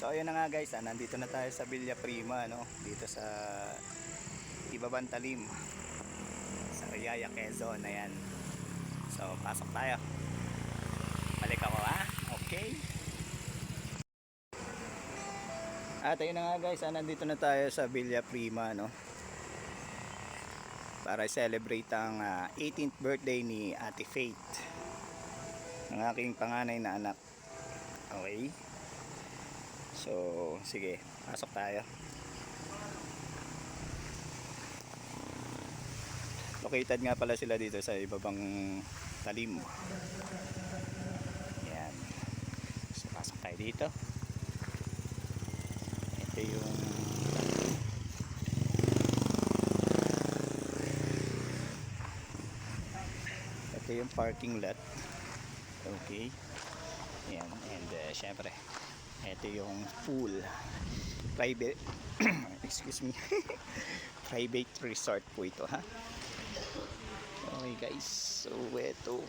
So ayun na nga guys, nandito na tayo sa Villa Prima, no? Dito sa Ibabang Talim, sa Riyaya, Quezon. Ayan. So pasok tayo. Balik ako ha. Okay. At ayun na nga guys, nandito na tayo sa Villa Prima, no? Para celebrate ang 18th birthday ni Ate Faith, ng aking panganay na anak. Okay. So, sige, pasok tayo. Located nga pala sila dito sa Ibabang Talim. Yan. So, pasok tayo dito. Ito yung parking lot. Okay. Yan. And syempre, ito yung pool. Private excuse me. Private resort po ito, ha. Okay guys, so ito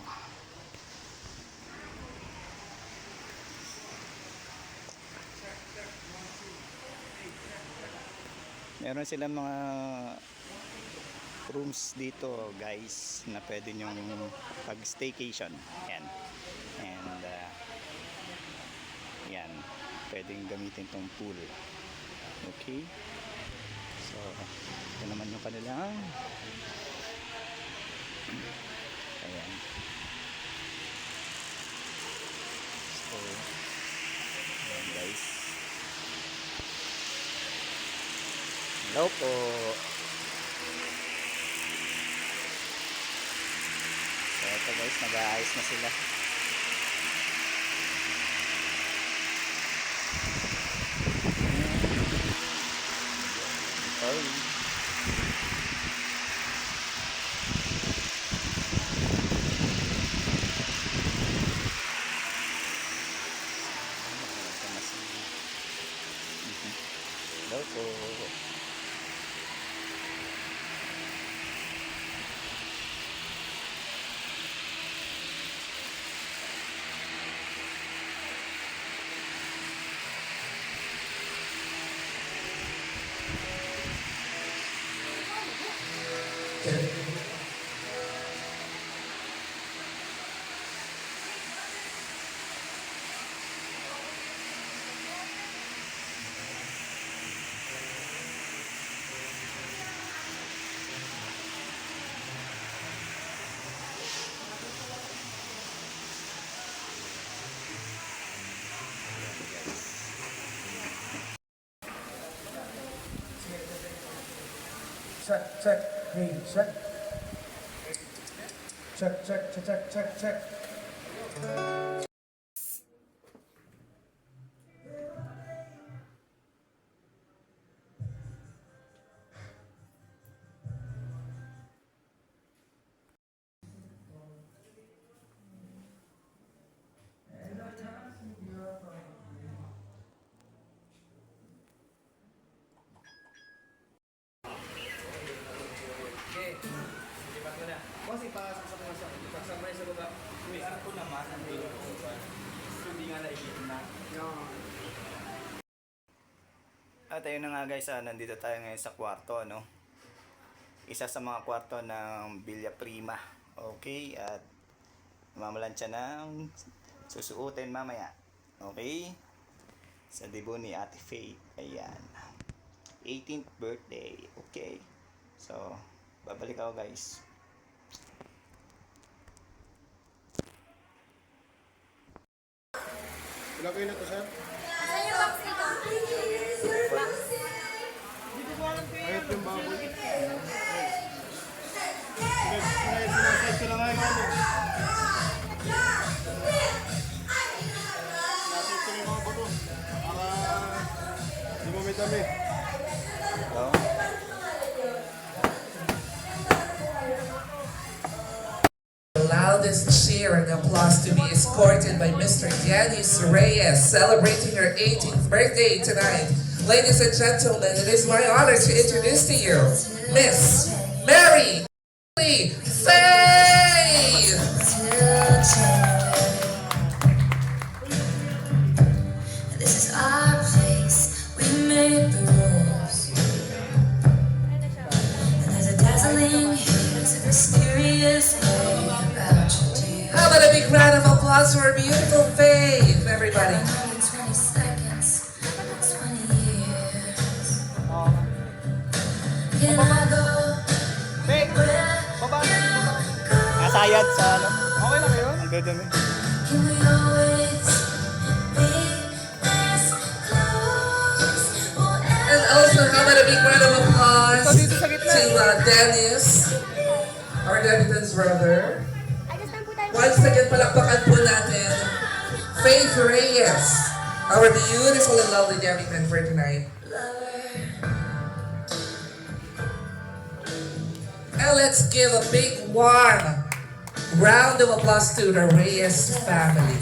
meron silang mga rooms dito guys na pwede nyong pag staycation. Yan. And yan, pwedeng gamitin tong pool. Okay, so ito naman yung kanilang ayan. So ayan guys, hello po. So ito guys, nag-aayos na sila. Sorry. Hello po. Check, hey, check. Check. Kasi pasok sa mga sa baba. May arko naman ang dito ko ba. Hindi nga naikita na. At ayun na nga guys, nandito tayo ngayon sa kwarto, no? Isa sa mga kwarto ng Villa Prima. Okay, at mamalansya ng susuotin mamaya. Okay? Sa debut ni Ate Faith. Ayan. 18th birthday. Okay. So, babalik ako guys. Ilagay na to, sir. Asan yung box nito? Ayot yung baboy. Sinasay ko lang ngayon. Sinasay ko yung mga bato. Para di mo may dami. Hello? Loudest cheer and applause to be escorted by Mr. Yanis Reyes, celebrating her 18th birthday tonight. Ladies and gentlemen, it is my honor to introduce to you Miss Mary Faith. This is our place. mysterious way about you, dear. How about a big round of applause for our beautiful Faith, everybody? Only 20 seconds, 20 years. Can I go Hey! where Baba! you go? Nasayad sa ano? Okay lang yun? Ang dudumi. Can we always be this close? And also, how about a big round of applause Dito sa gitna. to Dennis, our Debutan's brother. Once again, palakpakan po natin Faith Reyes, our beautiful and lovely debutant for tonight. And let's give a big one round of applause to the Reyes family.